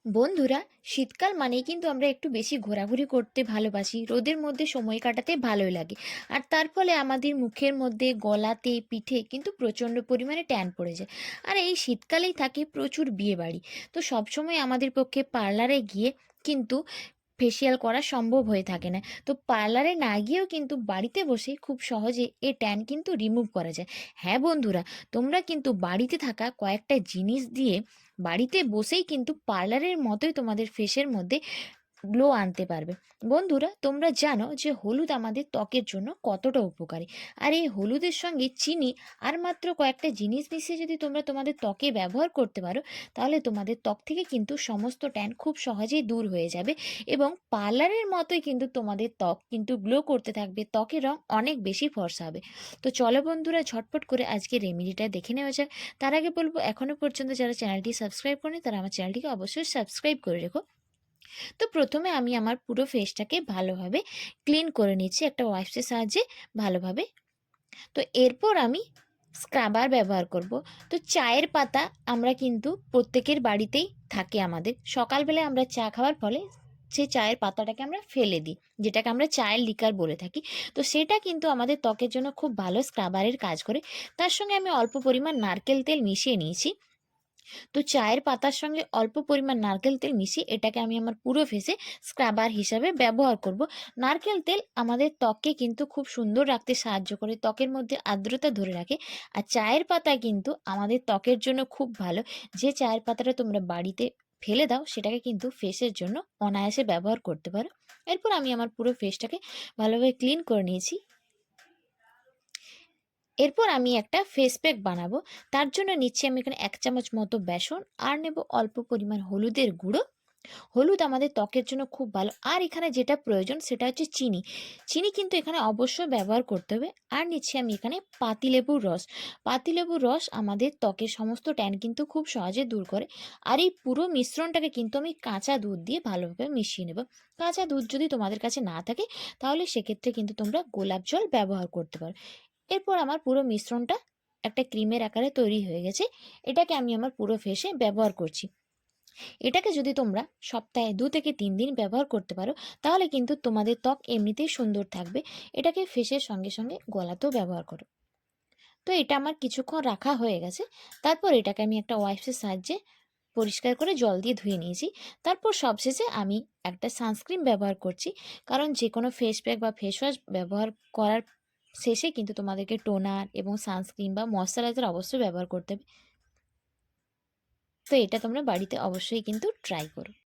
বন্ধুরা, শীতকাল মানেই কিন্তু আমরা একটু বেশি ঘোরাঘুরি করতে ভালোবাসি, রোদের মধ্যে সময় কাটাতে ভালোই লাগে। আর তার ফলে আমাদের মুখের মধ্যে, গলাতে, পিঠে কিন্তু প্রচণ্ড পরিমাণে ট্যান পড়ে যায়। আর এই শীতকালেই থাকে প্রচুর বিয়েবাড়ি। তো সবসময় আমাদের পক্ষে পার্লারে গিয়ে কিন্তু ফেসিয়াল করা সম্ভব হয়ে থাকে না। তো পার্লারে না গিয়েও কিন্তু বাড়িতে বসে খুব সহজে এই ট্যান কিন্তু রিমুভ করা যায়। হ্যাঁ বন্ধুরা, তোমরা কিন্তু বাড়িতে থাকা কয়েকটা জিনিস দিয়ে বাড়িতে বসেই কিন্তু পার্লারের মতোই তোমাদের ফেসের মধ্যে গ্লো আনতে পারবে। বন্ধুরা, তোমরা জানো যে হলুদ আমাদের ত্বকের জন্য কতটা উপকারী। আর এই হলুদের সঙ্গে চিনি আর মাত্র কয়েকটা জিনিস মিশিয়ে যদি তোমরা তোমাদের ত্বকে ব্যবহার করতে পারো, তাহলে তোমাদের ত্বক থেকে কিন্তু সমস্ত ট্যান খুব সহজেই দূর হয়ে যাবে এবং পার্লারের মতোই কিন্তু তোমাদের ত্বক কিন্তু গ্লো করতে থাকবে, ত্বকের রং অনেক বেশি ফর্সা হবে। তো চলো বন্ধুরা, ঝটপট করে আজকে রেমেডিটা দেখে নেওয়া যাক। তার আগে বলবো, এখনো পর্যন্ত যারা চ্যানেলটি সাবস্ক্রাইব করেনি তারা আমার চ্যানেলটিকে অবশ্যই সাবস্ক্রাইব করে রেখো। তো প্রথমে আমি আমার পুরো ফেসটাকে ভালোভাবে ক্লিন করে নিচ্ছি একটা ওয়াইপসের সাহায্যে ভালোভাবে। তো এরপর আমি স্ক্রাবার ব্যবহার করব। তো চায়ের পাতা আমরা কিন্তু প্রত্যেকের বাড়িতেই থাকে আমাদের। সকালবেলায় আমরা চা খাওয়ার ফলে সেই চায়ের পাতাটাকে আমরা ফেলে দিই, যেটাকে আমরা চায়ের লিকার বলে থাকি। তো সেটা কিন্তু আমাদের ত্বকের জন্য খুব ভালো স্ক্রাবারের কাজ করে। তার সঙ্গে আমি অল্প পরিমাণ নারকেল তেল মিশিয়ে নিয়েছি। তো চায়ের পাতার সঙ্গে অল্প পরিমাণ নারকেল তেল মিশিয়ে এটাকে আমি আমার পুরো ফেসে স্ক্রাবার হিসাবে ব্যবহার করব। নারকেল তেল আমাদের ত্বককে কিন্তু খুব সুন্দর রাখতে সাহায্য করে, ত্বকের মধ্যে আর্দ্রতা ধরে রাখে। আর চায়ের পাতা কিন্তু আমাদের ত্বকের জন্য খুব ভালো। যে চায়ের পাতাটা তোমরা বাড়িতে ফেলে দাও, সেটাকে কিন্তু ফেসের জন্য অনায়াসে ব্যবহার করতে পারো। এরপর আমি আমার পুরো ফেসটাকে ভালোভাবে ক্লিন করে নিয়েছি। এরপর আমি একটা ফেস প্যাক বানাবো। তার জন্য নিচ্ছি আমি এখানে ১ চামচ মতো বেসন আর নেব অল্প পরিমাণ হলুদের গুঁড়ো। হলুদ আমাদের ত্বকের জন্য খুব ভালো। আর এখানে যেটা প্রয়োজন সেটা হচ্ছে চিনি। চিনি কিন্তু এখানে অবশ্যই ব্যবহার করতে হবে। আর নিচ্ছি আমি এখানে পাতিলেবুর রস। পাতিলেবুর রস আমাদের ত্বকের সমস্ত ট্যান কিন্তু খুব সহজে দূর করে। আর এই পুরো মিশ্রণটাকে কিন্তু আমি কাঁচা দুধ দিয়ে ভালোভাবে মিশিয়ে নেব। কাঁচা দুধ যদি তোমাদের কাছে না থাকে, তাহলে সেক্ষেত্রে কিন্তু তোমরা গোলাপ জল ব্যবহার করতে পারো। এরপর আমার পুরো মিশ্রণটা একটা ক্রিমের আকারে তৈরি হয়ে গেছে। এটাকে আমি আমার পুরো ফেসে ব্যবহার করছি। এটাকে যদি তোমরা সপ্তাহে ২ থেকে ৩ দিন ব্যবহার করতে পারো, তাহলে কিন্তু তোমাদের ত্বক এমনিতেই সুন্দর থাকবে। এটাকে ফেসের সঙ্গে সঙ্গে গলাতেও ব্যবহার করো। তো এটা আমার কিছুক্ষণ রাখা হয়ে গেছে। তারপর এটাকে আমি একটা ওয়াইপসের সাহায্যে পরিষ্কার করে জল দিয়ে ধুয়ে নিয়েছি। তারপর সবশেষে আমি একটা সানস্ক্রিন ব্যবহার করছি। কারণ যেকোনো ফেস প্যাক বা ফেস ওয়াশ ব্যবহার করার শেষে কিন্তু তোমাদেরকে টোনার এবং সানস্ক্রিন বা ময়েশ্চারাইজার অবশ্যই ব্যবহার করতে হবে। তো এটা তোমরা বাড়িতে অবশ্যই কিন্তু ট্রাই করো।